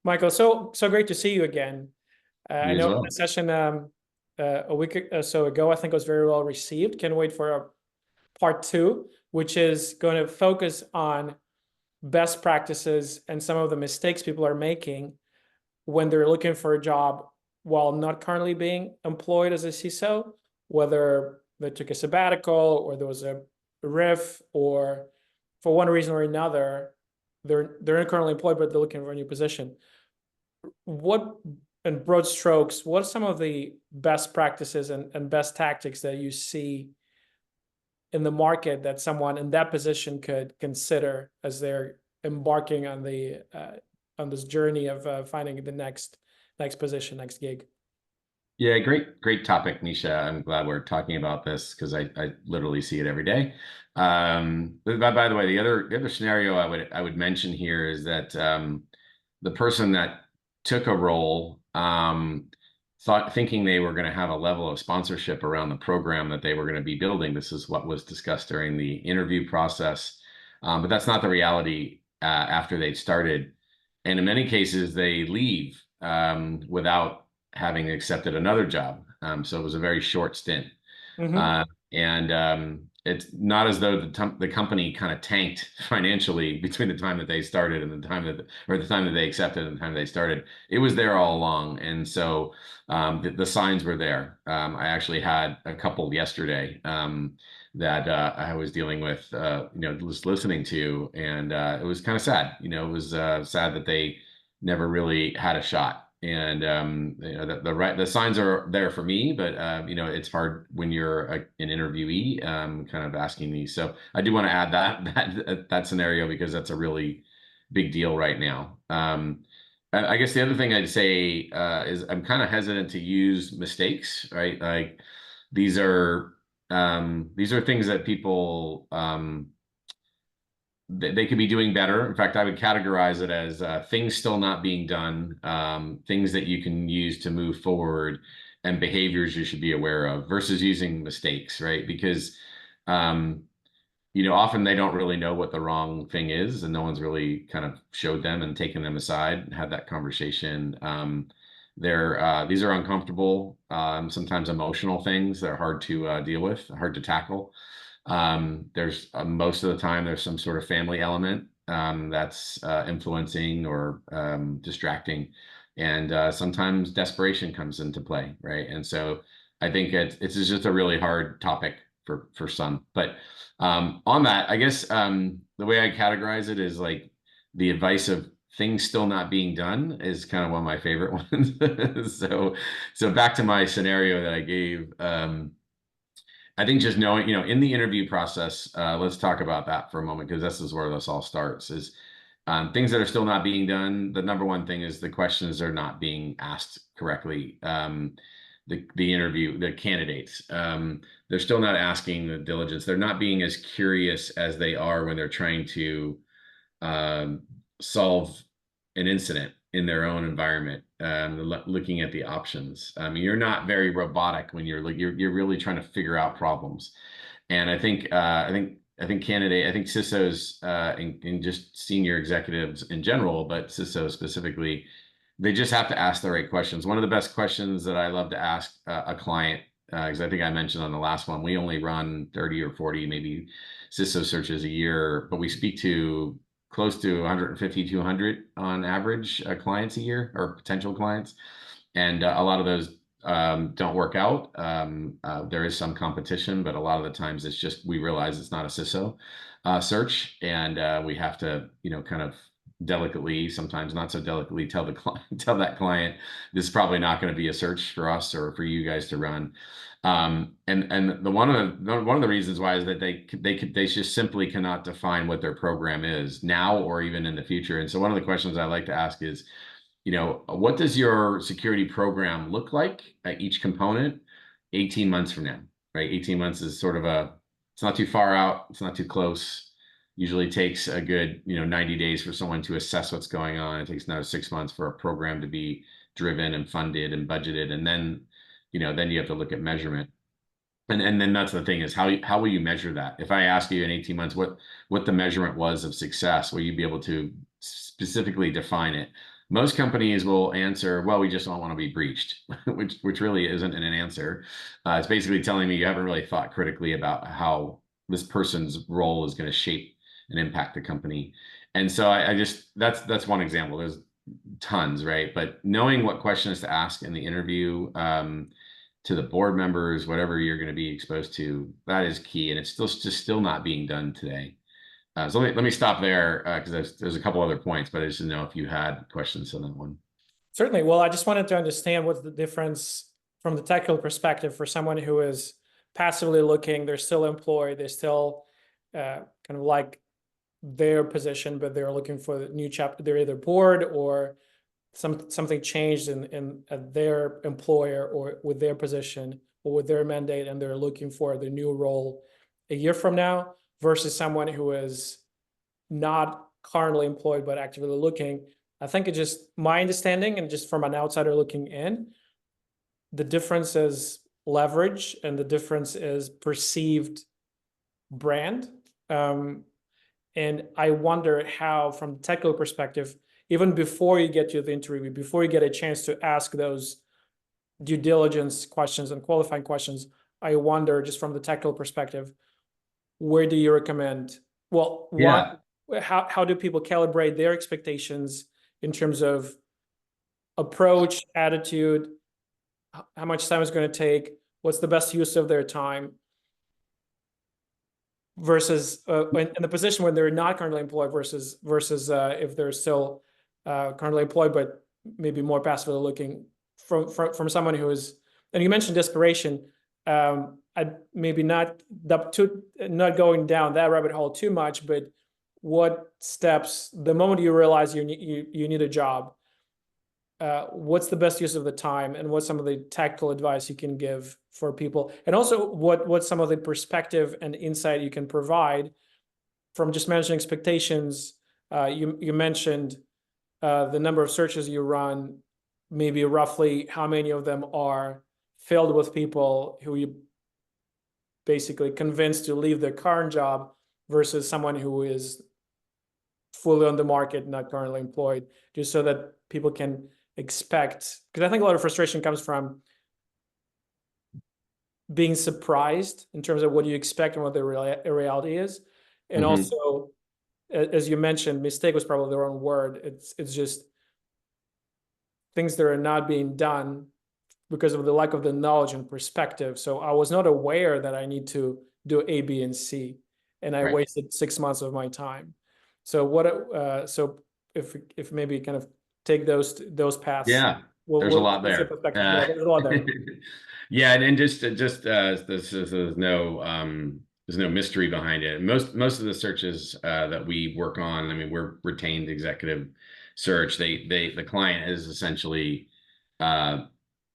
Michael, so great to see you again. I You as know well. the session a week or so ago, I think was very well received. Can't wait for a part two, which is going to focus on best practices and some of the mistakes people are making when they're looking for a job while not currently being employed as a CISO, whether they took a sabbatical or there was a riff, or for one reason or another, they're not currently employed, but they're looking for a new position. What, in broad strokes, what are some of the best practices and best tactics that you see in the market that someone in that position could consider as they're embarking on the on this journey of finding the next position, next gig? Yeah, great topic, Nisha. I'm glad we're talking about this because I literally see it every day. But by the way, the other scenario I would mention here is that the person that took a role thinking they were going to have a level of sponsorship around the program that they were going to be building. This is what was discussed during the interview process, but that's not the reality after they've started. And in many cases, they leave without having accepted another job. So it was a very short stint. Mm-hmm. Uh, and it's not as though the company kind of tanked financially between the time that they started and the time that they accepted and the time they started. It was there all along, and so the signs were there. I actually had a couple yesterday that I was dealing with, just listening to, and it was kind of sad. It was sad that they never really had a shot. And the signs are there for me, but it's hard when you're an interviewee, kind of asking these. So I do want to add that scenario because that's a really big deal right now. I guess the other thing I'd say is I'm kind of hesitant to use mistakes, right? Like these are these are things that people they could be doing better. In fact, I would categorize it as things still not being done, things that you can use to move forward, and behaviors you should be aware of versus using mistakes, right? Because um, often they don't really know what the wrong thing is, and no one's really kind of showed them and taken them aside and had that conversation. These are uncomfortable, sometimes emotional things that are hard to deal with, hard to tackle. There's most of the time there's some sort of family element that's influencing or distracting, and sometimes desperation comes into play, right? And so I think it's just a really hard topic for some. But on that, I guess the way I categorize it is like the advice of things still not being done is kind of one of my favorite ones. So back to my scenario that I gave. I think just knowing, in the interview process, let's talk about that for a moment because this is where this all starts. Is things that are still not being done. The number one thing is the questions are not being asked correctly. The candidates, they're still not asking the diligence. They're not being as curious as they are when they're trying to um, solve an incident in their own environment, looking at the options. I mean, you're not very robotic when you're really trying to figure out problems. And I think CISOs and just senior executives in general, but CISO specifically, they just have to ask the right questions. One of the best questions that I love to ask a client, because I think I mentioned on the last one, we only run 30 or 40 maybe CISO searches a year, but we speak to close to 150, 200 on average clients a year or potential clients. And a lot of those don't work out. There is some competition, but a lot of the times it's just we realize it's not a CISO search, and we have to, kind of delicately, sometimes not so delicately, tell the client, tell that client this is probably not going to be a search for us or for you guys to run. And one of the reasons why is that they just simply cannot define what their program is now or even in the future. And so one of the questions I like to ask is, what does your security program look like at each component 18 months from now, right? 18 months is sort of it's not too far out, it's not too close. Usually takes a good, 90 days for someone to assess what's going on. It takes another 6 months for a program to be driven and funded and budgeted. And then, then you have to look at measurement. And then that's the thing is how will you measure that? If I ask you in 18 months what the measurement was of success, will you be able to specifically define it? Most companies will answer, well, we just don't want to be breached, which really isn't an answer. It's basically telling me you haven't really thought critically about how this person's role is going to shape and impact the company. And so I just that's one example. There's tons, right? But knowing what questions to ask in the interview, to the board members, whatever you're going to be exposed to, that is key. And it's still not being done today. So let me stop there because there's a couple other points, but I just didn't know if you had questions on that one. Certainly. Well, I just wanted to understand what's the difference from the technical perspective for someone who is passively looking, they're still employed, they're still kind of like their position, but they're looking for the new chapter. They're either bored or something changed in at their employer or with their position or with their mandate, and they're looking for the new role a year from now versus someone who is not currently employed but actively looking. I think it's just my understanding, and just from an outsider looking in, the difference is leverage and the difference is perceived brand. And I wonder how, from the technical perspective, even before you get to the interview, before you get a chance to ask those due diligence questions and qualifying questions, I wonder, just from the technical perspective, where do you recommend? Well, Yeah. how do people calibrate their expectations in terms of approach, attitude, how much time it's going to take, what's the best use of their time, versus in the position when they're not currently employed versus if they're still currently employed but maybe more passively looking, from someone who is. And you mentioned desperation. I maybe not going down that rabbit hole too much, but what steps, the moment you realize you need a job, what's the best use of the time, and what's some of the tactical advice you can give for people, and also what's some of the perspective and insight you can provide from just managing expectations. You mentioned the number of searches you run, maybe roughly how many of them are filled with people who you basically convinced to leave their current job versus someone who is fully on the market, not currently employed, just so that people can expect, because I think a lot of frustration comes from being surprised in terms of what you expect and what the reality is. And Mm-hmm. also, as you mentioned, mistake was probably the wrong word. It's just things that are not being done because of the lack of the knowledge and perspective. So I was not aware that I need to do A, B, and C, and I Right. wasted 6 months of my time. So so if maybe kind of take those paths, Yeah. There's a lot what's your there. perspective? Yeah, there's a lot there. Yeah, and just there's no mystery behind it. Most of the searches that we work on, I mean, we're retained executive search. The client is essentially uh,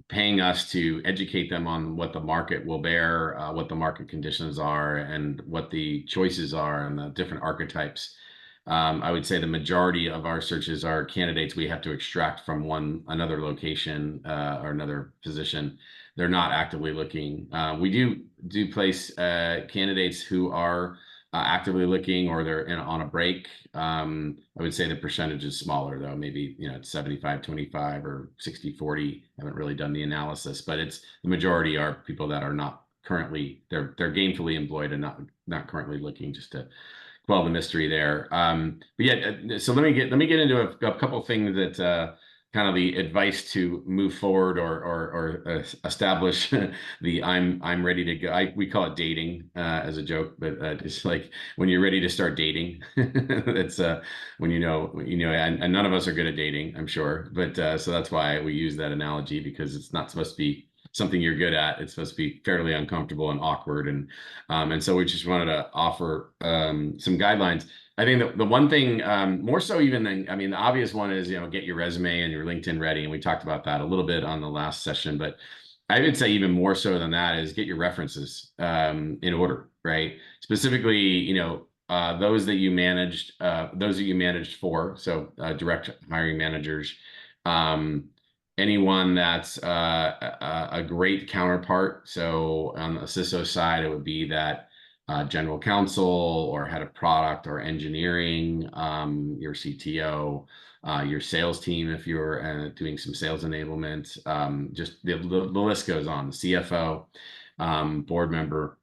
paying us to educate them on what the market will bear, what the market conditions are, and what the choices are, and the different archetypes. I would say the majority of our searches are candidates we have to extract from another location or another position. They're not actively looking. We do place candidates who are actively looking, or they're on a break. I would say the percentage is smaller though. Maybe, it's 75-25 or 60-40. I haven't really done the analysis, but it's the majority are people that are not currently, they're gainfully employed and not currently looking, just to quell the mystery there. But yeah, so let me get into a couple of things that kind of the advice to move forward, or establish the I'm ready to go. We call it dating as a joke, but it's like when you're ready to start dating. That's when and none of us are good at dating, I'm sure, but so that's why we use that analogy, because it's not supposed to be something you're good at. It's supposed to be fairly uncomfortable and awkward, and so we just wanted to offer some guidelines. I think the one thing, more so even than, I mean, the obvious one is, get your resume and your LinkedIn ready. And we talked about that a little bit on the last session, but I would say even more so than that is get your references in order, right? Specifically, those that you managed for, so direct hiring managers, anyone that's a great counterpart. So on the CISO side, it would be that general counsel or head of product or engineering, your CTO, your sales team if you're doing some sales enablement. Just the list goes on. The CFO, board member,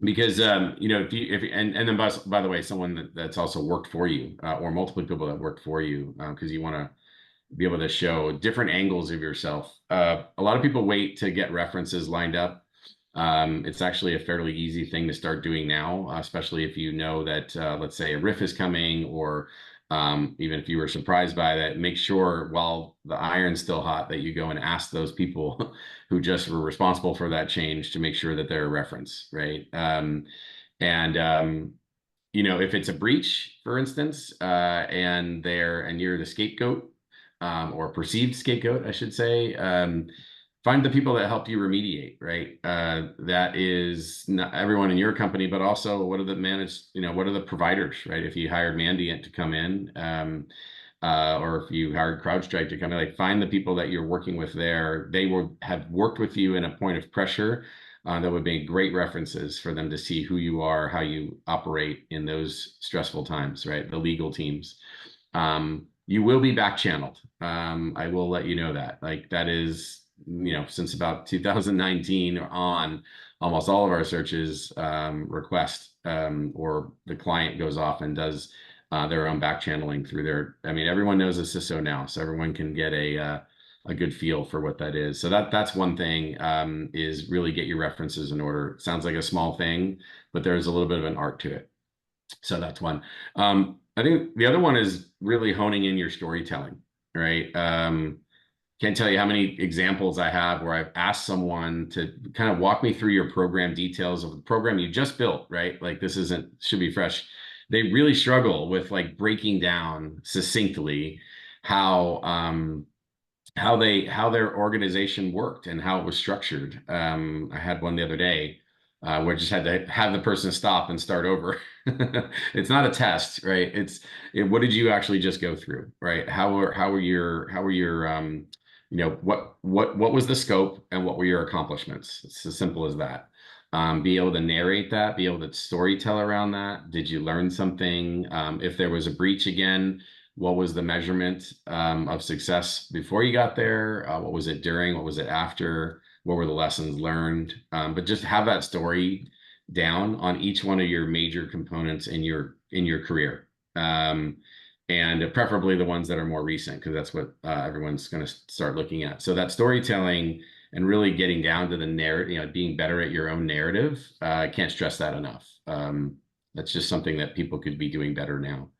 because and then by the way, someone that's also worked for you, or multiple people that worked for you, because you want to be able to show different angles of yourself. A lot of people wait to get references lined up. It's actually a fairly easy thing to start doing now, especially if you know that, let's say, a riff is coming, or even if you were surprised by that, make sure while the iron's still hot that you go and ask those people who just were responsible for that change to make sure that they're a reference, right? And if it's a breach, for instance, and you're the scapegoat, or perceived scapegoat, I should say, find the people that help you remediate, right? That is not everyone in your company, but also what are what are the providers, right? If you hired Mandiant to come in, or if you hired CrowdStrike to come in, like find the people that you're working with there. They will have worked with you in a point of pressure. That would be great references for them to see who you are, how you operate in those stressful times, right? The legal teams. You will be back channeled. I will let you know that. Like that is, since about 2019 on, almost all of our searches request, or the client goes off and does their own back channeling through their. I mean, everyone knows a CISO now, so everyone can get a good feel for what that is. So that's one thing, is really get your references in order. Sounds like a small thing, but there's a little bit of an art to it. So that's one. I think the other one is really honing in your storytelling, right? Can't tell you how many examples I have where I've asked someone to kind of walk me through your program details of the program you just built, right? Like this should be fresh. They really struggle with like breaking down succinctly how how their organization worked and how it was structured. I had one the other day where I just had to have the person stop and start over. It's not a test, right? What did you actually just go through, right? What was the scope and what were your accomplishments? It's as simple as that. Be able to narrate that, be able to storytell around that. Did you learn something? If there was a breach again, what was the measurement of success before you got there? What was it during? What was it after? What were the lessons learned? But just have that story down on each one of your major components in your career, and preferably the ones that are more recent, because that's what everyone's going to start looking at. So that storytelling and really getting down to the narrative, being better at your own narrative. I can't stress that enough. That's just something that people could be doing better now.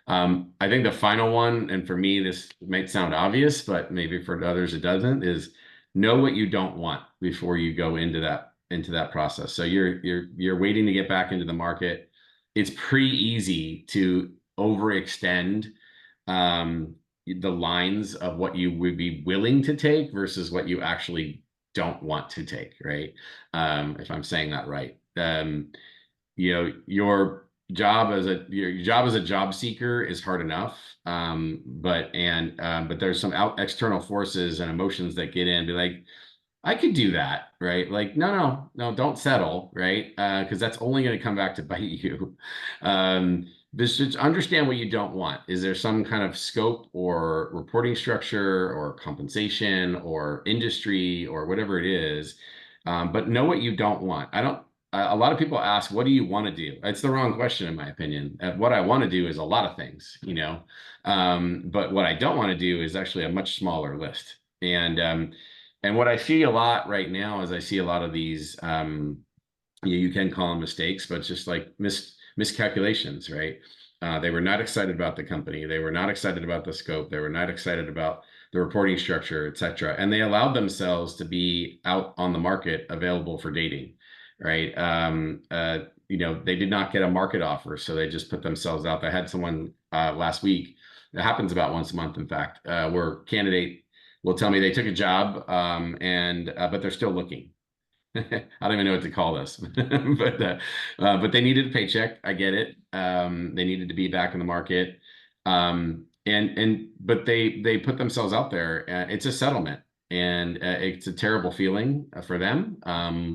I think the final one, and for me, this might sound obvious, but maybe for others it doesn't, is know what you don't want before you go into that process. So you're waiting to get back into the market. It's pretty easy to overextend the lines of what you would be willing to take versus what you actually don't want to take, right? If I'm saying that right. Your job as a job seeker is hard enough, but there's some external forces and emotions that get in, be like, I could do that, right? Like, no, don't settle, right? Because that's only going to come back to bite you. Just understand what you don't want. Is there some kind of scope or reporting structure or compensation or industry or whatever it is? But know what you don't want. A lot of people ask, what do you want to do? It's the wrong question, in my opinion. What I want to do is a lot of things, but what I don't want to do is actually a much smaller list. And what I see a lot right now is I see a lot of these, you can call them mistakes, but just like miscalculations, right? They were not excited about the company. They were not excited about the scope. They were not excited about the reporting structure, et cetera. And they allowed themselves to be out on the market available for dating, right? They did not get a market offer, so they just put themselves out there. I had someone last week, it happens about once a month, in fact, where candidate will tell me they took a job, but they're still looking. I don't even know what to call this, but they needed a paycheck. I get it. They needed to be back in the market, but they put themselves out there. It's a settlement, and it's a terrible feeling for them.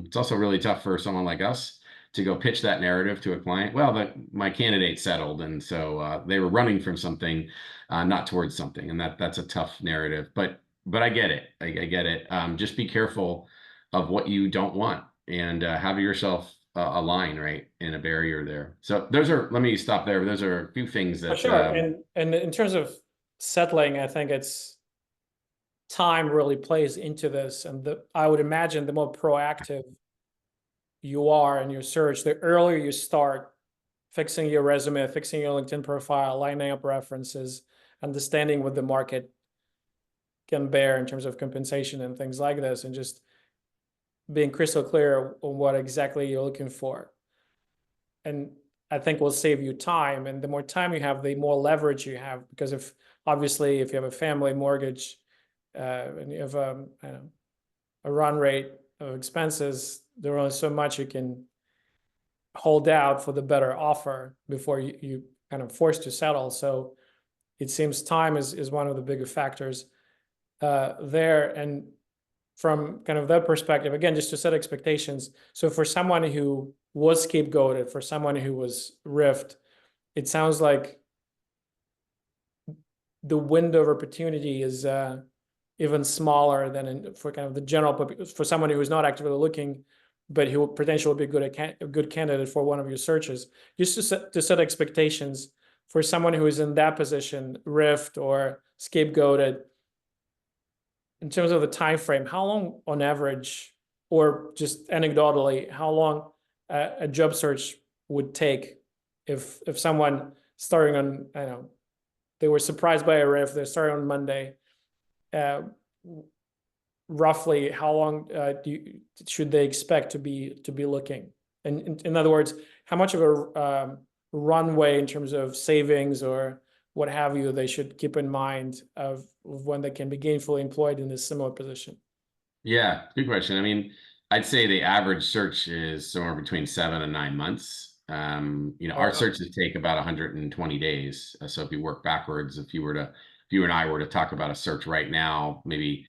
It's also really tough for someone like us to go pitch that narrative to a client. Well, my candidate settled, and so they were running from something, not towards something, and that's a tough narrative. But I get it. I get it. Just be careful of what you don't want, and have yourself a line, right, and a barrier there. So those are. Let me stop there. Those are a few things For that. sure. And in terms of settling, I think it's time really plays into this. And I would imagine the more proactive you are in your search, the earlier you start fixing your resume, fixing your LinkedIn profile, lining up references, understanding what the market can bear in terms of compensation and things like this, and just being crystal clear on what exactly you're looking for. And I think will save you time. And the more time you have, the more leverage you have. Because if obviously if you have a family mortgage, and you have I don't know, a run rate of expenses, there are only so much you can hold out for the better offer before you kind of forced to settle. So it seems time is one of the bigger factors there. And from kind of that perspective, again, just to set expectations. So for someone who was scapegoated, for someone who was riffed, it sounds like the window of opportunity is even smaller than for kind of the general for someone who is not actively looking, but who potentially be a good candidate for one of your searches. Just to set expectations for someone who is in that position, riffed or scapegoated. In terms of the time frame, how long on average, or just anecdotally, how long a job search would take if someone starting on, I don't know, they were surprised by a riff, they're starting on Monday, roughly how long should they expect to be looking? And in other words, how much of a runway in terms of savings or what have you they should keep in mind of when they can be gainfully employed in a similar position? Yeah, good question. I mean, I'd say the average search is somewhere between 7 and 9 months. Oh, Our wow. searches take about 120 days. So if you work backwards, if you and I were to talk about a search right now, maybe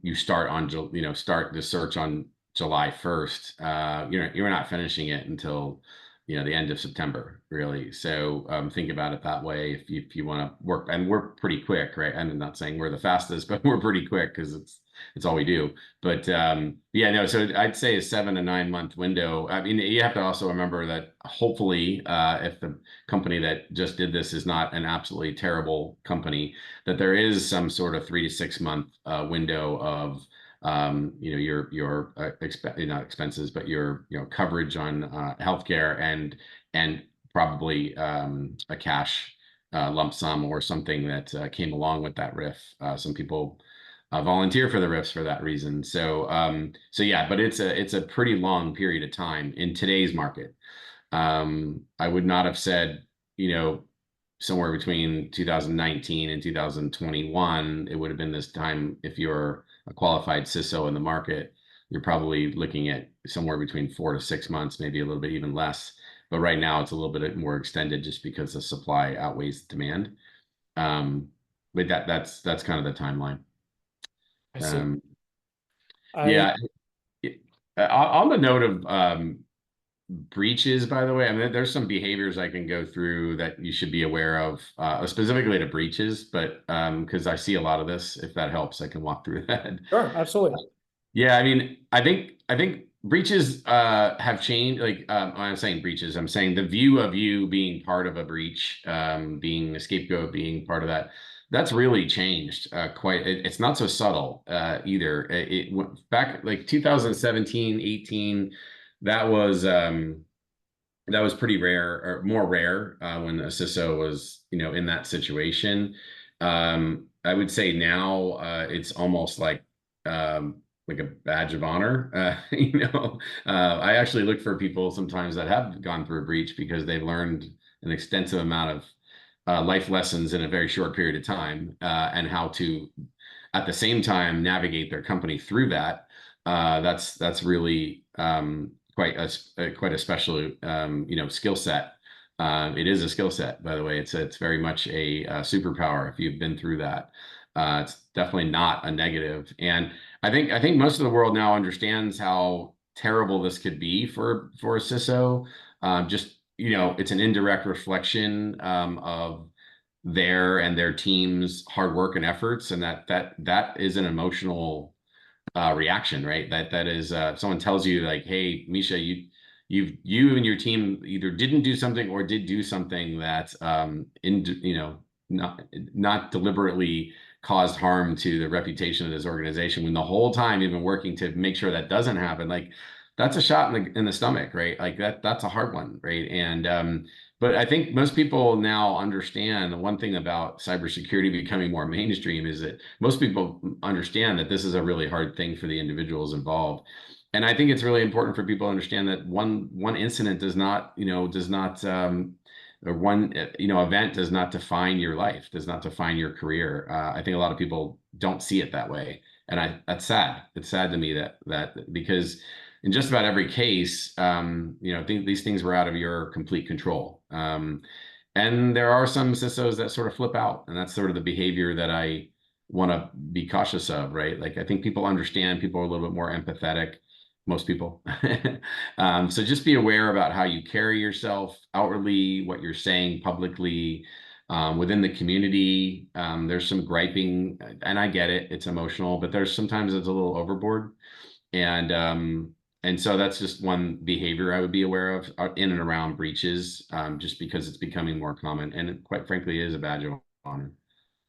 you start the search on July 1st. You're not finishing it until the end of September, really. So think about it that way. If you want to work, and we're pretty quick, right? I'm not saying we're the fastest, but we're pretty quick because it's all we do. But yeah, no. So I'd say a 7 to 9 month window. I mean, you have to also remember that hopefully, if the company that just did this is not an absolutely terrible company, that there is some sort of 3 to 6 month window of your not expenses, but your coverage on healthcare and probably a cash lump sum or something that came along with that riff. Some people volunteer for the riffs for that reason. So yeah, but it's a pretty long period of time in today's market. I would not have said, somewhere between 2019 and 2021, it would have been this time. If you're a qualified CISO in the market, you're probably looking at somewhere between 4 to 6 months, maybe a little bit even less. But right now it's a little bit more extended just because the supply outweighs the demand. But that's kind of the timeline. I see. Um, I yeah. On the note of breaches, by the way, I mean, there's some behaviors I can go through that you should be aware of, specifically to breaches, but because I see a lot of this, if that helps, I can walk through that. Sure, absolutely. Yeah, I mean, I think breaches have changed. Like I'm saying breaches, I'm saying the view of you being part of a breach, being a scapegoat, being part of that. That's really changed quite. It's not so subtle either. It went back like 2017, 18. That was pretty rare, or more rare, when a CISO was, in that situation. I would say now it's almost like a badge of honor. I actually look for people sometimes that have gone through a breach because they've learned an extensive amount of life lessons in a very short period of time, and how to, at the same time, navigate their company through that. That's really quite a special skill set. It is a skill set, by the way. It's very much a superpower if you've been through that. It's definitely not a negative. And I think most of the world now understands how terrible this could be for a CISO. Just, it's an indirect reflection of their team's hard work and efforts, and that is an emotional reaction, right? That is someone tells you like, "Hey, Misha, you and your team either didn't do something or did do something that not deliberately caused harm to the reputation of this organization, when the whole time you've been working to make sure that doesn't happen." Like, that's a shot in the stomach, right? Like that's a hard one, right? And but I think most people now understand the one thing about cybersecurity becoming more mainstream is that most people understand that this is a really hard thing for the individuals involved. And I think it's really important for people to understand that one incident or one event does not define your life, does not define your career. I think a lot of people don't see it that way, and that's sad. It's sad to me that because in just about every case, these things were out of your complete control. And there are some CISOs that sort of flip out, and that's sort of the behavior that I want to be cautious of, right? Like, I think people understand, people are a little bit more empathetic, most people. So just be aware about how you carry yourself outwardly, what you're saying publicly, within the community. There's some griping, and I get it, it's emotional, but there's sometimes it's a little overboard. And so that's just one behavior I would be aware of in and around breaches, just because it's becoming more common, and it, quite frankly, is a badge of honor.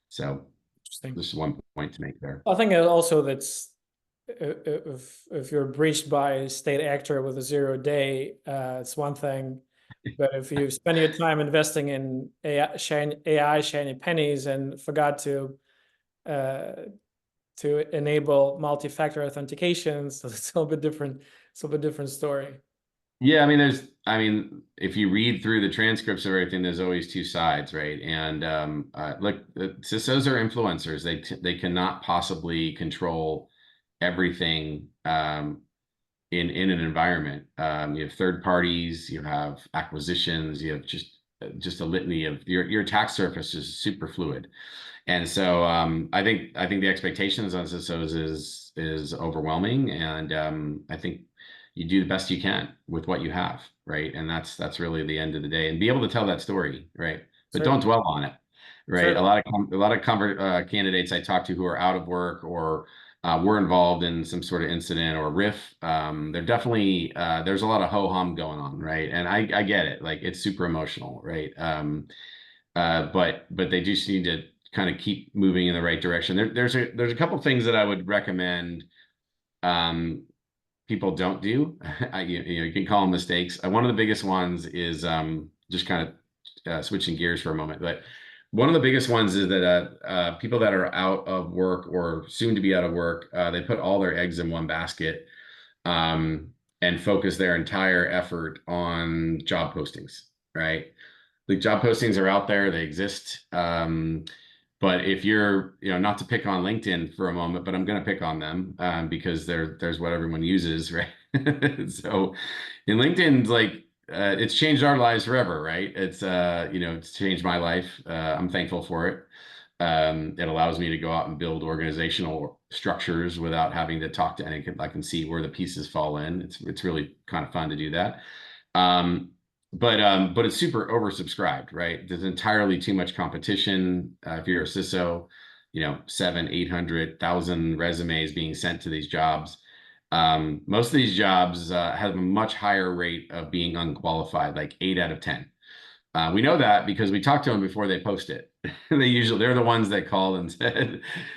So Interesting. just one point to make there. I think also that's if you're breached by a state actor with a 0 day, it's one thing. But if you spend your time investing in AI shiny pennies and forgot uh, to enable multi-factor authentication, so it's a little bit different. It's a little bit different story. Yeah, I mean, if you read through the transcripts of everything, there's always two sides, right? And look, CISOs are influencers. They cannot possibly control everything in an environment. You have third parties, you have acquisitions, you have just a litany of your attack surface is super fluid. And so I think the expectations on CISOs is overwhelming, and I think you do the best you can with what you have, right? And that's really the end of the day, and be able to tell that story, right? But don't Certainly. dwell on it, right? A Certainly. lot of candidates I talk to who are out of work or were involved in some sort of incident or riff. They're definitely there's a lot of ho hum going on, right? And I get it, like it's super emotional, right? But they just need to kind of keep moving in the right direction. There's a couple things that I would recommend people don't do. You can call them mistakes. One of the biggest ones is just kind of switching gears for a moment, but one of the biggest ones is that people that are out of work or soon to be out of work, they put all their eggs in one basket, and focus their entire effort on job postings, right? The job postings are out there, they exist. But if you're, not to pick on LinkedIn for a moment, but I'm going to pick on them because there's what everyone uses, right? So in LinkedIn, like it's changed our lives forever, right? It's changed my life. I'm thankful for it. It allows me to go out and build organizational structures without having to talk to anyone. I can see where the pieces fall in. It's really kind of fun to do that. Um, but it's super oversubscribed, right? There's entirely too much competition. If you're a CISO, 700, 800, 1,000 resumes being sent to these jobs. Most of these jobs have a much higher rate of being unqualified, like 8 out of 10. We know that because we talked to them before they post it. They're the ones that called and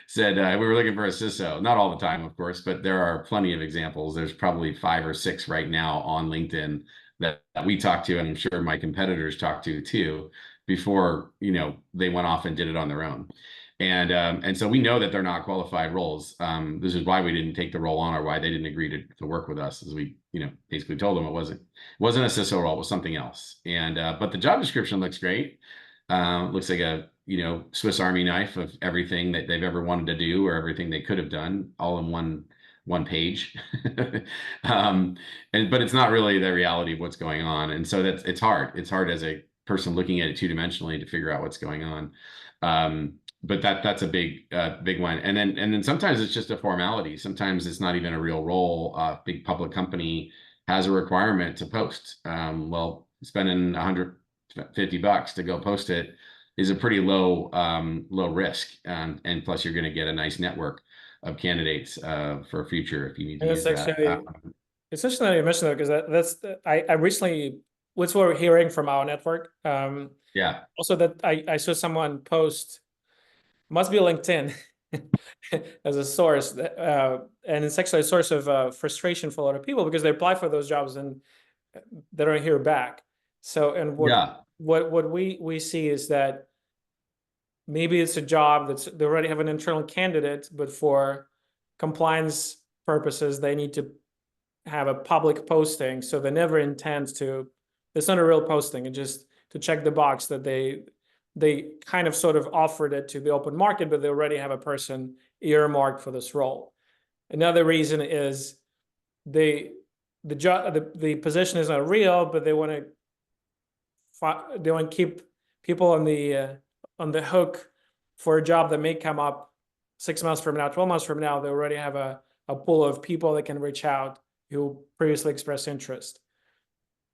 said we were looking for a CISO. Not all the time, of course, but there are plenty of examples. There's probably 5 or 6 right now on LinkedIn that we talked to, and I'm sure my competitors talked to too, before they went off and did it on their own. And so we know that they're not qualified roles. This is why we didn't take the role on, or why they didn't agree to work with us, as we basically told them it wasn't a CISO role, it was something else. And but the job description looks great. Looks like a Swiss Army knife of everything that they've ever wanted to do or everything they could have done, all in one page. But it's not really the reality of what's going on, and so it's hard. It's hard as a person looking at it two-dimensionally to figure out what's going on. but that's a big one. And then sometimes it's just a formality. Sometimes it's not even a real role. Big public company has a requirement to post. Well, spending $150 to go post it is a pretty low risk. And plus you're going to get a nice network of candidates for future if you need to And it's use that. actually it's interesting that you mentioned that because I recently what's what we're hearing from our network. Yeah. Also that I saw someone post must be LinkedIn as a source, and it's actually a source of frustration for a lot of people because they apply for those jobs and they don't hear back. So, and Yeah. what we see is that maybe it's a job they already have an internal candidate, but for compliance purposes, they need to have a public posting. So they never intend to. It's not a real posting. It just to check the box that they kind of sort of offered it to the open market, but they already have a person earmarked for this role. Another reason is they the job the position is not real, but they want to keep people on the hook for a job that may come up 6 months from now, 12 months from now. They already have a pool of people that can reach out who previously expressed interest.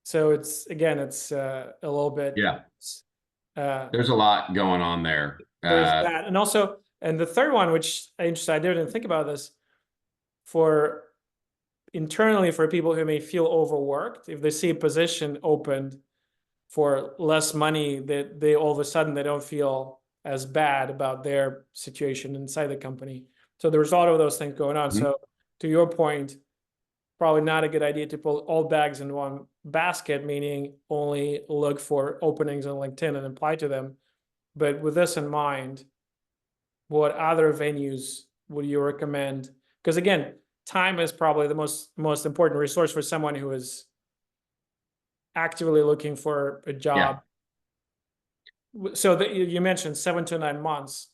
So it's a little bit Yeah. uh, There's a lot going on there. there's that, and also and the third one, which I didn't think about this for internally for people who may feel overworked if they see a position opened for less money that they all of a sudden they don't feel as bad about their situation inside the company. So there's a lot of those things going on. Mhm. So to your point, probably not a good idea to put all bags in one basket, meaning only look for openings on LinkedIn and apply to them. But with this in mind, what other venues would you recommend? Because again, time is probably the most important resource for someone who is actively looking for a Yeah. job. So that you mentioned 7 to 9 months.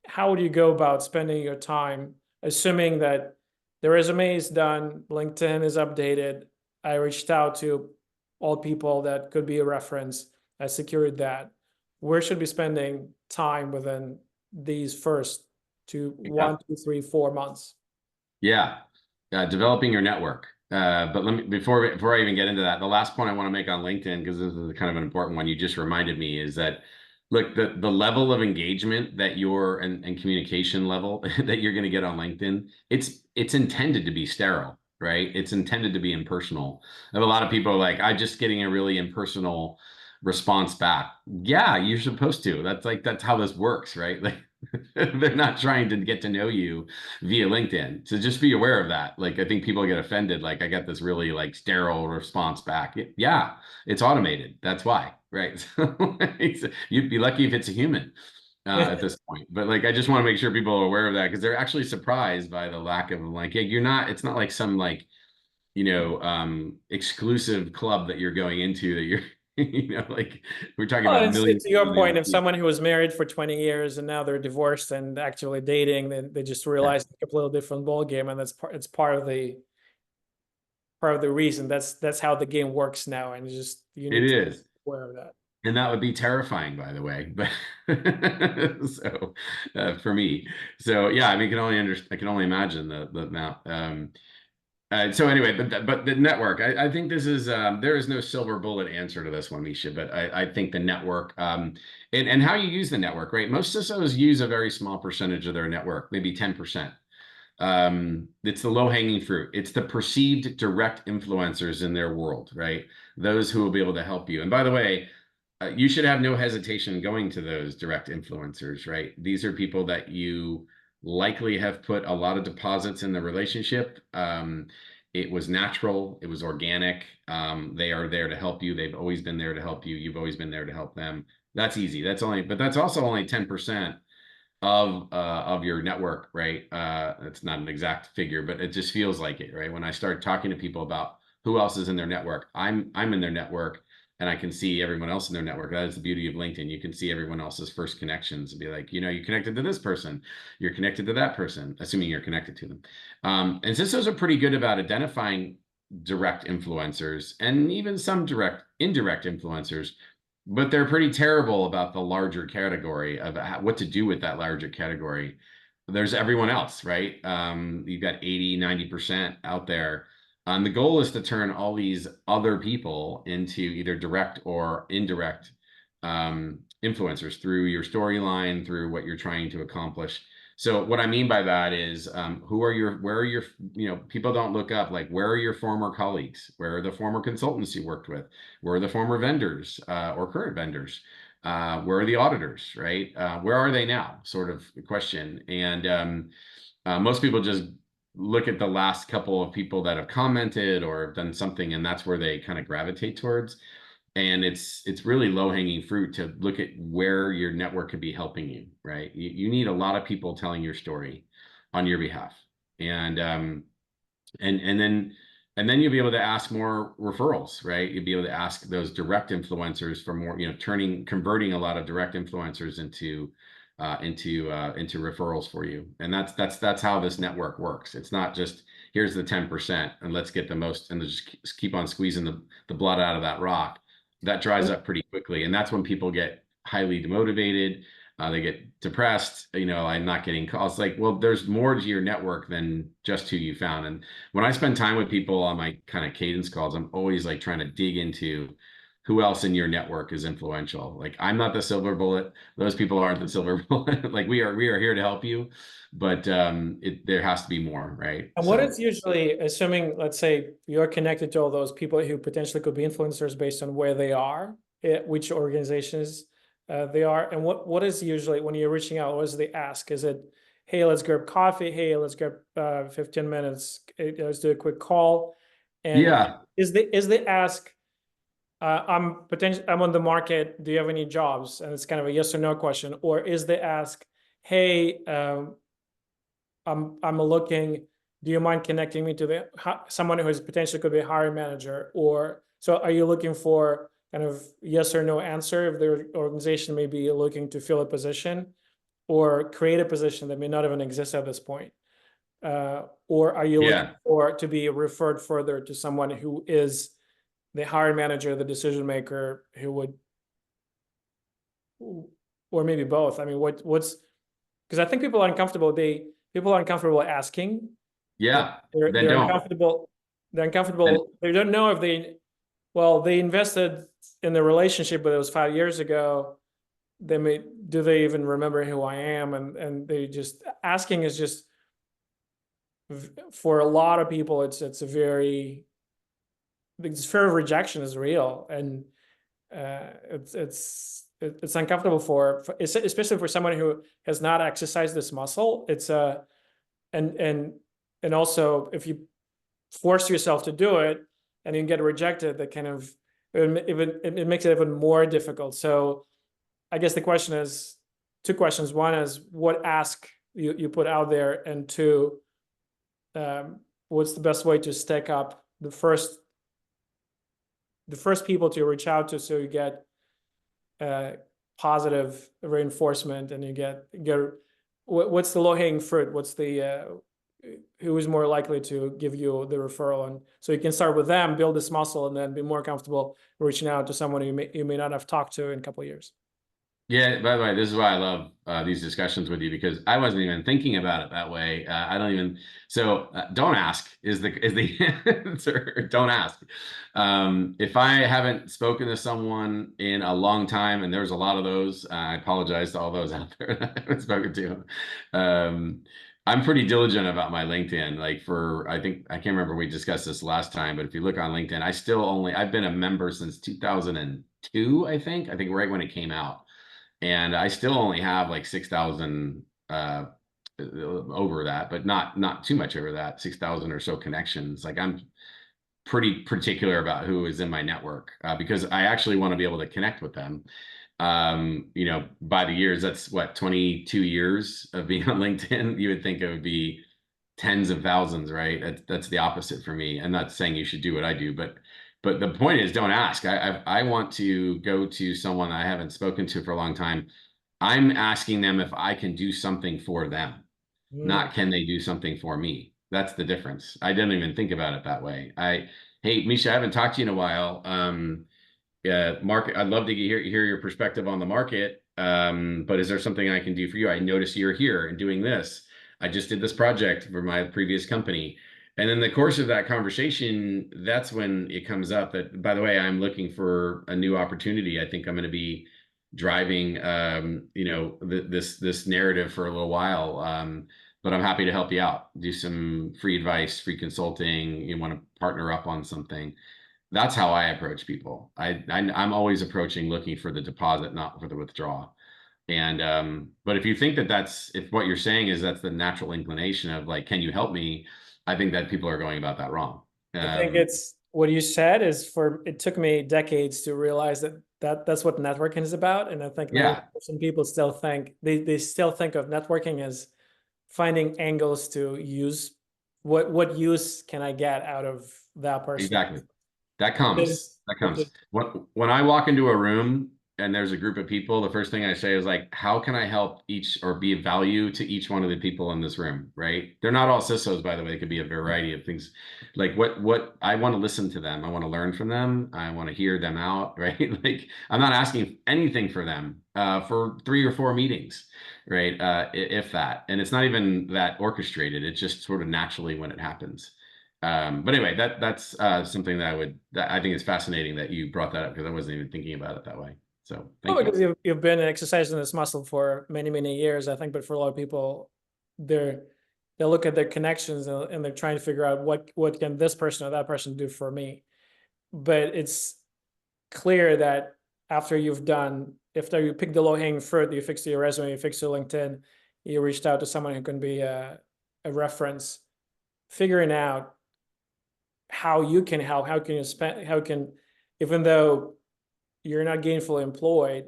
How would you go about spending your time, assuming that the resume is done, LinkedIn is updated, I reached out to all people that could be a reference, I secured that. Where should be spending time within these first Yeah. 1, 2, 3, 4 months? Yeah, developing your network. But let me before I even get into that, the last point I want to make on LinkedIn, because this is kind of an important one you just reminded me, is that look, the level of engagement that you're and communication level that you're going to get on LinkedIn, it's intended to be sterile, right? It's intended to be impersonal. I have a lot of people like, I'm just getting a really impersonal response back. Yeah, you're supposed to. That's how this works, right? Like they're not trying to get to know you via LinkedIn. So just be aware of that. Like I think people get offended. Like I got this really like sterile response back. Yeah, it's automated. That's why, right? So you'd be lucky if it's a human at this point. But like I just want to make sure people are aware of that because they're actually surprised by the lack of like, yeah, you're not. It's not like some like exclusive club that you're going into that you're like we're talking Well, about it's millions to and your millions point, of if people. someone who was married for 20 years and now they're divorced and actually dating, then they just Yeah, realize it's a completely different ball game, and it's part of the reason. That's how the game works now, and you it need to be is. aware of that. And that would be terrifying, by the way. But so for me, so yeah, I mean, I can only imagine the amount. So anyway, but the network, I think this is there is no silver bullet answer to this one, Misha. But I think the network and how you use the network, right? Most CISOs use a very small percentage of their network, maybe 10%. It's the low hanging fruit. It's the perceived direct influencers in their world, right? Those who will be able to help you. And by the way, you should have no hesitation going to those direct influencers, right? These are people that you likely have put a lot of deposits in the relationship. It was natural, it was organic. They are there to help you. They've always been there to help you. You've always been there to help them. That's easy. But that's also only 10% of your network, right? It's not an exact figure, but it just feels like it, right? When I start talking to people about who else is in their network, I'm in their network and I can see everyone else in their network. That is the beauty of LinkedIn. You can see everyone else's first connections and be like, you're connected to this person, you're connected to that person, assuming you're connected to them. And since those are pretty good about identifying direct influencers and even some indirect influencers, but they're pretty terrible about the larger category of what to do with that larger category. There's everyone else, right? You've got 80, 90% out there. The goal is to turn all these other people into either direct or indirect influencers through your storyline, through what you're trying to accomplish. So what I mean by that is, where are your, people don't look up, like, where are your former colleagues? Where are the former consultants you worked with? Where are the former vendors or current vendors? Where are the auditors, right? Where are they now? Sort of question. And most people just look at the last couple of people that have commented or have done something, and that's where they kind of gravitate towards. And it's really low-hanging fruit to look at where your network could be helping you, right? You need a lot of people telling your story on your behalf. And and then you'll be able to ask more referrals, right? You'll be able to ask those direct influencers for more, converting a lot of direct influencers into referrals for you. And that's how this network works. It's not just here's the 10% and let's get the most and just keep on squeezing the blood out of that rock. That dries up pretty quickly, and that's when people get highly demotivated. They get depressed. I'm not getting calls. Like, well, there's more to your network than just who you found. And when I spend time with people on my kind of cadence calls, I'm always like trying to dig into who else in your network is influential. Like, I'm not the silver bullet. Those people aren't the silver bullet. Like, we are here to help you, but there has to be more, right? And what is usually, assuming, let's say you're connected to all those people who potentially could be influencers based on where they are, which organizations they are, and what is usually when you're reaching out, what is the ask? Is it, hey, let's grab coffee. Hey, let's grab 15 minutes. Let's do a quick call. And Yeah. is the ask, I'm on the market. Do you have any jobs? And it's kind of a yes or no question. Or is the ask, hey, I'm looking. Do you mind connecting me to someone who is potentially could be a hiring manager? Or so are you looking for kind of yes or no answer if the organization may be looking to fill a position or create a position that may not even exist at this point? Or are you looking for to be referred further to someone who is the hiring manager, the decision maker, who would, or maybe both? I mean, what's because I think people are uncomfortable. People are uncomfortable asking. Yeah. They're uncomfortable. They're uncomfortable. They don't know if they invested in the relationship, but it was 5 years ago. Do they even remember who I am? And they just asking is just, for a lot of people, it's a very, this fear of rejection is real. And it's uncomfortable for especially for someone who has not exercised this muscle. It's and also if you force yourself to do it and you get rejected, that kind of it makes it even more difficult. So I guess the question is two questions. One is what ask you put out there, and two, what's the best way to stack up the first people to reach out to, so you get positive reinforcement and you get what's the low-hanging fruit? What's the who is more likely to give you the referral? And so you can start with them, build this muscle, and then be more comfortable reaching out to someone you may not have talked to in a couple of years. Yeah, by the way, this is why I love these discussions with you, because I wasn't even thinking about it that way. I don't even. So don't ask is the answer. Don't ask. If I haven't spoken to someone in a long time, and there's a lot of those, I apologize to all those out there that I haven't spoken to. I'm pretty diligent about my LinkedIn. Like I can't remember, we discussed this last time, but if you look on LinkedIn, I've been a member since 2002. I think right when it came out. And I still only have like 6,000 over that, but not too much over that, 6,000 or so connections. Like, I'm pretty particular about who is in my network because I actually want to be able to connect with them. By the years, that's what, 22 years of being on LinkedIn. You would think it would be tens of thousands, right? That's the opposite for me. I'm not saying you should do what I do, but the point is, don't ask. I want to go to someone I haven't spoken to for a long time. I'm asking them if I can do something for them, not can they do something for me. That's the difference. I didn't even think about it that way. Hey, Misha, I haven't talked to you in a while. market. I'd love to hear your perspective on the market. But is there something I can do for you? I notice you're here and doing this. I just did this project for my previous company. And in the course of that conversation, that's when it comes up that, by the way, I'm looking for a new opportunity. I think I'm going to be driving, this narrative for a little while. But I'm happy to help you out, do some free advice, free consulting. You want to partner up on something. That's how I approach people. I'm always approaching looking for the deposit, not for the withdrawal. And but if you think that if what you're saying is that's the natural inclination of like, can you help me? I think that people are going about that wrong. I think it's what you said it took me decades to realize that's what networking is about. And I think Yeah, some people still think they still think of networking as finding angles to use what use can I get out of that person. exactly. That Which comes. is That which comes. is When I walk into a room and there's a group of people, the first thing I say is like, how can I help each or be of value to each one of the people in this room, right? They're not all CISOs, by the way. It could be a variety of things. Like what I want to listen to them. I want to learn from them. I want to hear them out, right? Like I'm not asking anything for them for 3 or 4 meetings, right? If that. And it's not even that orchestrated. It's just sort of naturally when it happens. But anyway, that's something that I think is fascinating that you brought that up because I wasn't even thinking about it that way. So thank well, you. because you've been exercising this muscle for many years, I think. But for a lot of people, they're they look at their connections and they're trying to figure out what can this person or that person do for me. But it's clear that after you pick the low hanging fruit, you fix your resume, you fix your LinkedIn, you reached out to someone who can be a reference, figuring out how you can help, even though you're not gainfully employed,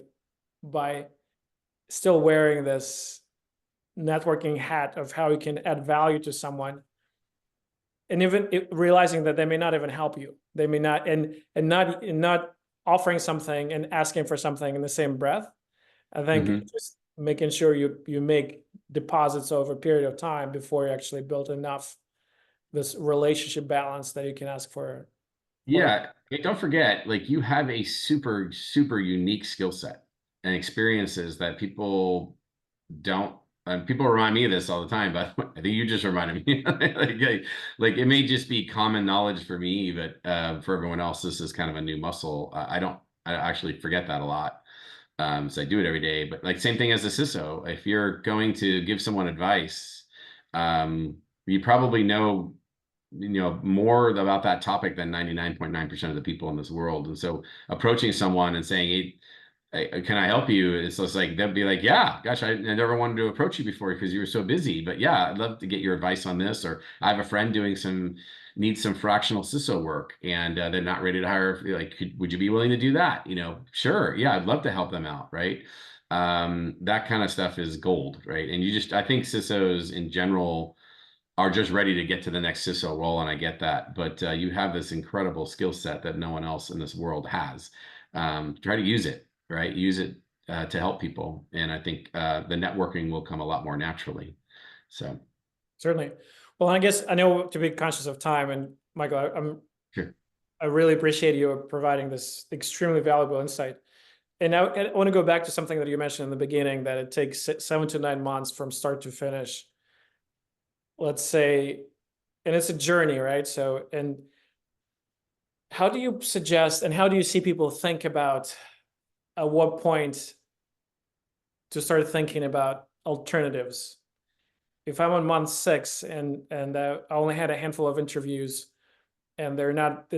by still wearing this networking hat of how you can add value to someone, and even realizing that they may not even help you, they may not, and not offering something and asking for something in the same breath. I think Hmm. just making sure you make deposits over a period of time before you actually build enough this relationship balance that you can ask for. Yeah, and don't forget, like you have a super unique skill set and experiences that people don't. People remind me of this all the time, but I think you just reminded me. Like it may just be common knowledge for me, but for everyone else, this is kind of a new muscle. I don't. I actually forget that a lot. So I do it every day. But like same thing as a CISO. If you're going to give someone advice, you probably know more about that topic than 99.9% of the people in this world. And so approaching someone and saying, hey, can I help you? It's just like they'll be like, yeah, gosh, I never wanted to approach you before because you were so busy. But yeah, I'd love to get your advice on this. Or I have a friend needs some fractional CISO work, and they're not ready to hire. Like, would you be willing to do that? Sure, yeah, I'd love to help them out, right? That kind of stuff is gold, right? And I think CISOs in general are just ready to get to the next CISO role, and I get that. But you have this incredible skill set that no one else in this world has. Try to use it, right? Use it to help people, and I think the networking will come a lot more naturally. So, Certainly. Well, I guess I know to be conscious of time, and Michael, sure. I really appreciate you providing this extremely valuable insight. And I want to go back to something that you mentioned in the beginning, that it takes 7 to 9 months from start to finish. Let's say, and it's a journey, right? So, and how do you suggest, and how do you see people think about at what point to start thinking about alternatives? If I'm on month 6 and I only had a handful of interviews and they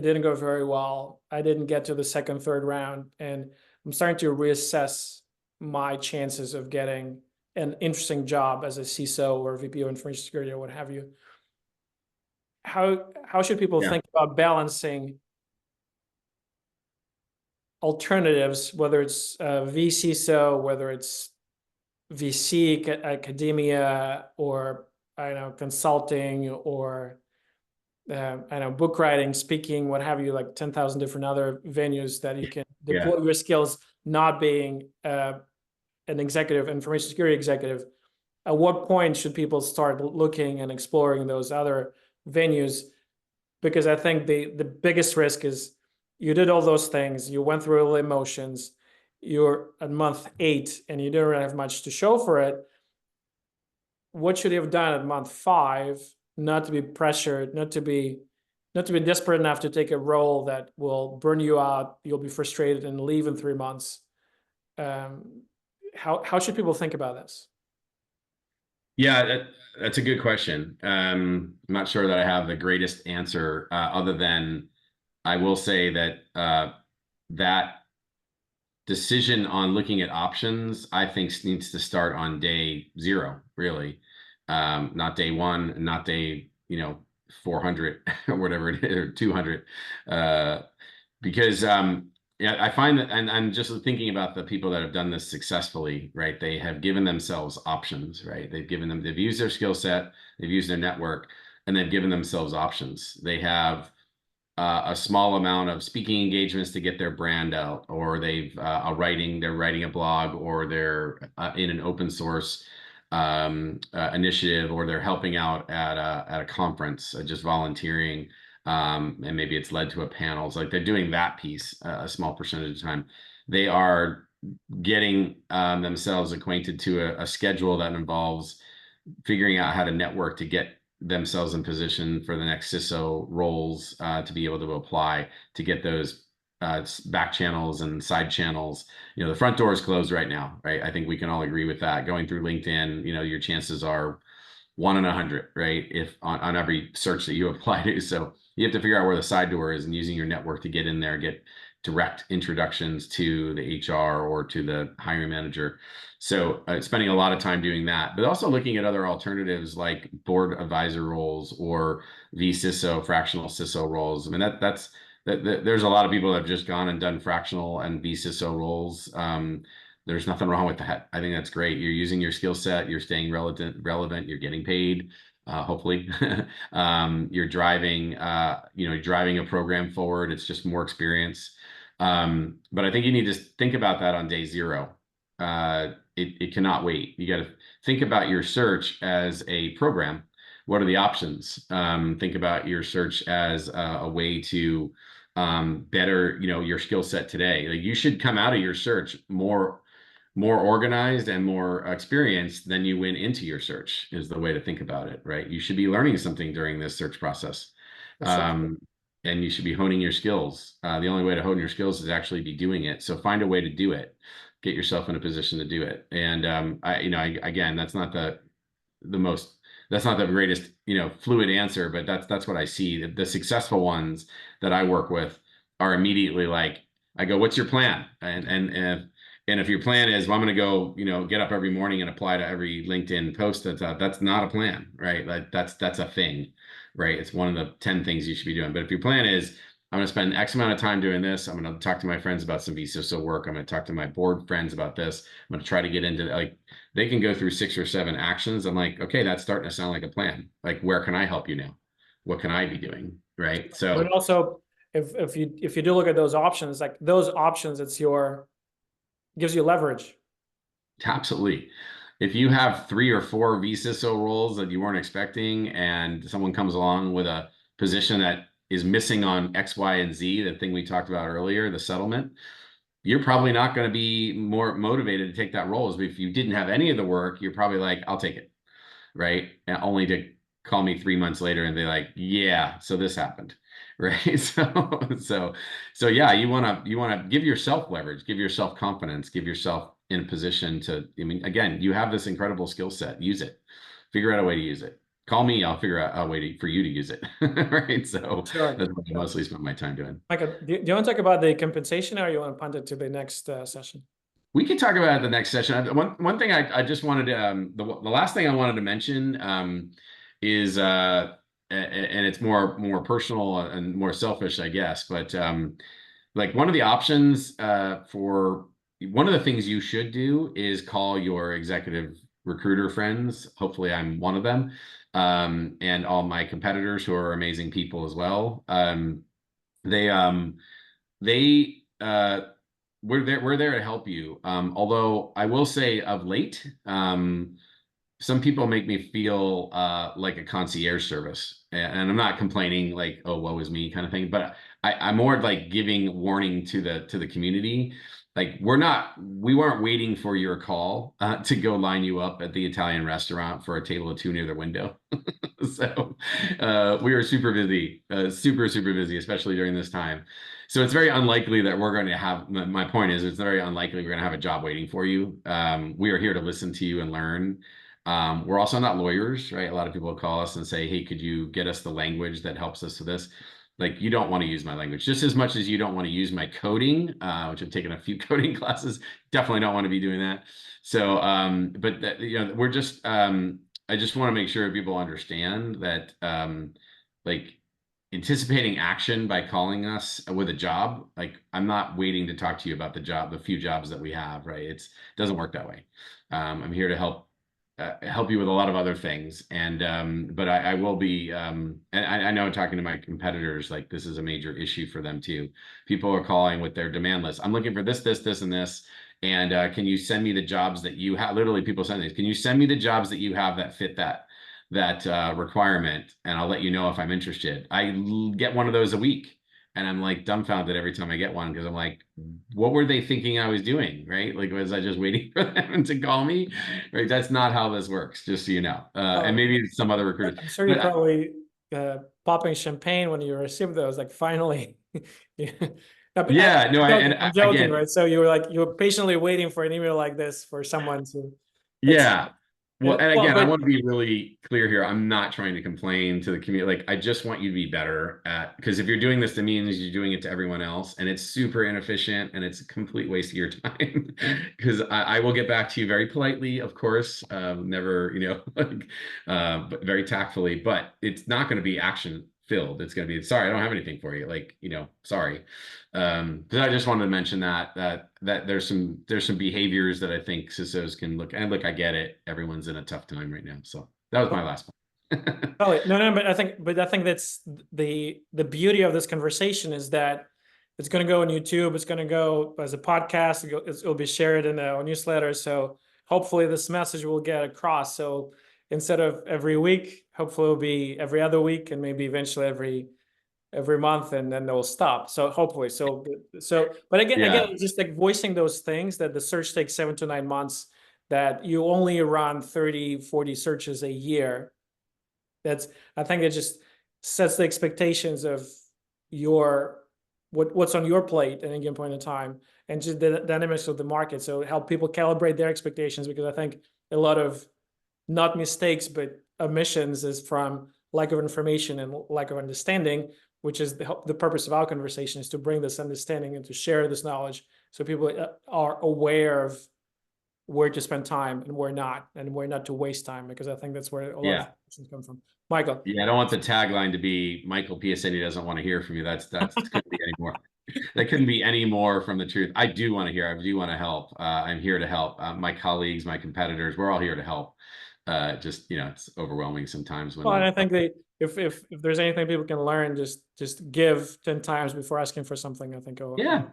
didn't go very well, I didn't get to the second, third round, and I'm starting to reassess my chances of getting an interesting job as a CISO or VP of information security or what have you. How should people Yeah. think about balancing alternatives, whether it's VCISO, whether it's VC academia, or I don't know, consulting, or I know, book writing, speaking, what have you, like 10,000 different other venues that you can Yeah. deploy your skills, not being an executive, information security executive. At what point should people start looking and exploring those other venues? Because I think the biggest risk is you did all those things, you went through all the emotions, you're at month 8 and you don't really have much to show for it. What should you have done at month 5, not to be pressured, not to be desperate enough to take a role that will burn you out, you'll be frustrated and leave in 3 months? How should people think about this? Yeah, that's a good question. I'm not sure that I have the greatest answer, other than I will say that that decision on looking at options, I think needs to start on day 0, really. Not day 1, not day, 400 or whatever it is, or 200. Because yeah, I find that, and I'm just thinking about the people that have done this successfully, right? They have given themselves options, right? They've used their skill set, they've used their network, and they've given themselves options. They have a small amount of speaking engagements to get their brand out, or they're writing a blog, or they're in an open source initiative, or they're helping out at a conference, just volunteering, and maybe it's led to a panel. It's like they're doing that piece a small percentage of the time. They are getting themselves acquainted to a schedule that involves figuring out how to network to get themselves in position for the next CISO roles, to be able to apply to get those back channels and side channels. The front door is closed right now, right? I think we can all agree with that. Going through LinkedIn, your chances are 1 in 100, right? If on every search that you apply to. So you have to figure out where the side door is, and using your network to get in there, get direct introductions to the HR or to the hiring manager. So spending a lot of time doing that, but also looking at other alternatives like board advisor roles or vCISO, fractional CISO roles. I mean, there's a lot of people that have just gone and done fractional and vCISO roles. There's nothing wrong with that. I think that's great. You're using your skill set, you're staying relevant, you're getting paid, hopefully. You're driving a program forward. It's just more experience. But I think you need to think about that on day 0. It cannot wait. You got to think about your search as a program. What are the options? Think about your search as a way to better, your skill set today. Like, you should come out of your search more organized and more experienced than you went into your search, is the way to think about it, right? You should be learning something during this search process. For sure. And you should be honing your skills. The only way to hone your skills is actually be doing it. So find a way to do it. Get yourself in a position to do it. And again, that's not the most that's not the greatest fluid answer, but that's what I see. The successful ones that I work with are immediately like, I go, what's your plan? And if your plan is, well, I'm going to go, get up every morning and apply to every LinkedIn post that's not a plan, right? That's a thing, right? It's one of the 10 things you should be doing. But if your plan is, I'm going to spend X amount of time doing this, I'm going to talk to my friends about some vCISO work, I'm going to talk to my board friends about this, I'm going to try to get into, like, they can go through 6 or 7 actions. I'm like, okay, that's starting to sound like a plan. Like, where can I help you now? What can I be doing? Right. But So also, if you do look at those options, like those options, gives you leverage. absolutely. If you have 3 or 4 vCISO roles that you weren't expecting, and someone comes along with a position that is missing on X, Y, and Z, the thing we talked about earlier, the settlement, you're probably not going to be more motivated to take that role. As if you didn't have any of the work, you're probably like, I'll take it, right? And only to call me 3 months later and they're like, yeah, so this happened, right? So yeah, you want to give yourself leverage, give yourself confidence, give yourself in a position to. I mean, again, you have this incredible skill set. Use it. Figure out a way to use it. Call me. I'll figure out a way for you to use it, right? So Sure. that's what I mostly spend my time doing. Micah, do you want to talk about the compensation, or you want to punt it to the next session? We can talk about it the next session. One thing I just wanted to the last thing I wanted to mention is and it's more personal and more selfish, I guess. But like, one of the options for one of the things you should do is call your executive recruiter friends. Hopefully, I'm one of them, and all my competitors, who are amazing people as well. They they we're there to help you. Although I will say, of late, some people make me feel like a concierge service, and I'm not complaining like, oh, woe is me kind of thing, but I'm more like giving warning to the community. Like we weren't waiting for your call to go line you up at the Italian restaurant for a table of two near the window. So we were super busy, super busy, especially during this time. So it's very unlikely that we're going to have, my point is, it's very unlikely we're going to have a job waiting for you. We are here to listen to you and learn. We're also not lawyers, right? A lot of people call us and say, hey, could you get us the language that helps us with this? Like, you don't want to use my language just as much as you don't want to use my coding, which I've taken a few coding classes. Definitely don't want to be doing that. So, but that, we're just, I just want to make sure people understand that, like, anticipating action by calling us with a job, like, I'm not waiting to talk to you about the few jobs that we have, right? It doesn't work that way. I'm here to help you with a lot of other things. And but I will be and I know talking to my competitors, like, this is a major issue for them too. People are calling with their demand list. I'm looking for this and this. And can you send me the jobs that you have? Literally, people send these. Can you send me the jobs that you have that fit that requirement? And I'll let you know if I'm interested. I get one of those a week. And I'm like dumbfounded every time I get one, because I'm like, what were they thinking I was doing? Right? Like, was I just waiting for them to call me? Right? That's not how this works, just so you know. And Oh, maybe some other recruiters. I'm sure you're But probably popping champagne when you receive those, like finally. Yeah. No, but yeah, no, I'm joking, again, right? So you were patiently waiting for an email like this for someone to, it's, yeah. Well, and well, again, I but want to be really clear here. I'm not trying to complain to the community. Like, I just want you to be better at, because if you're doing this to me, means you're doing it to everyone else, and it's super inefficient and it's a complete waste of your time. Because I will get back to you very politely, of course, never, like, but very tactfully. But it's not going to be action filled. It's going to be, sorry, I don't have anything for you. Like, sorry. But I just wanted to mention that there's some behaviors that I think CISOs can look, and look, I get it. Everyone's in a tough time right now. So that was my last one. oh no, but I think that's the beauty of this conversation is that it's going to go on YouTube. It's going to go as a podcast. It'll be shared in our newsletter. So hopefully this message will get across. So instead of every week, hopefully it'll be every other week, and maybe eventually every month, and then they'll stop. So hopefully, but again, Yeah, it's just like voicing those things that the search takes 7 to 9 months, that you only run 30, 40 searches a year. That's, I think it just sets the expectations of what's on your plate at any given point in time, and just the dynamics of the market. So help people calibrate their expectations, because I think a lot of, not mistakes, but omissions, is from lack of information and lack of understanding, which is the purpose of our conversation, is to bring this understanding and to share this knowledge so people are aware of where to spend time and where not to waste time, because I think that's where a lot of yeah, questions come from. Michael. yeah. I don't want the tagline to be Michael Piacente doesn't want to hear from you. That's couldn't be any more. That couldn't be any more from the truth. I do want to hear. I do want to help. I'm here to help. My colleagues, my competitors, we're all here to help. Just, it's overwhelming sometimes Well, and when. I think if there's anything people can learn, just give 10 times before asking for something. I think. Yeah,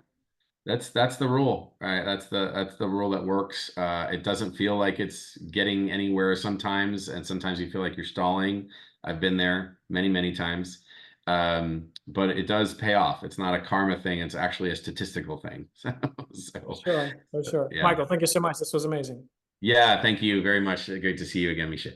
that's the rule, right? That's the rule that works. It doesn't feel like it's getting anywhere sometimes, and sometimes you feel like you're stalling. I've been there many times. But it does pay off. It's not a karma thing, it's actually a statistical thing. So, For sure. yeah. Michael, thank you so much. This was amazing. Yeah, thank you very much. Great to see you again, Misha.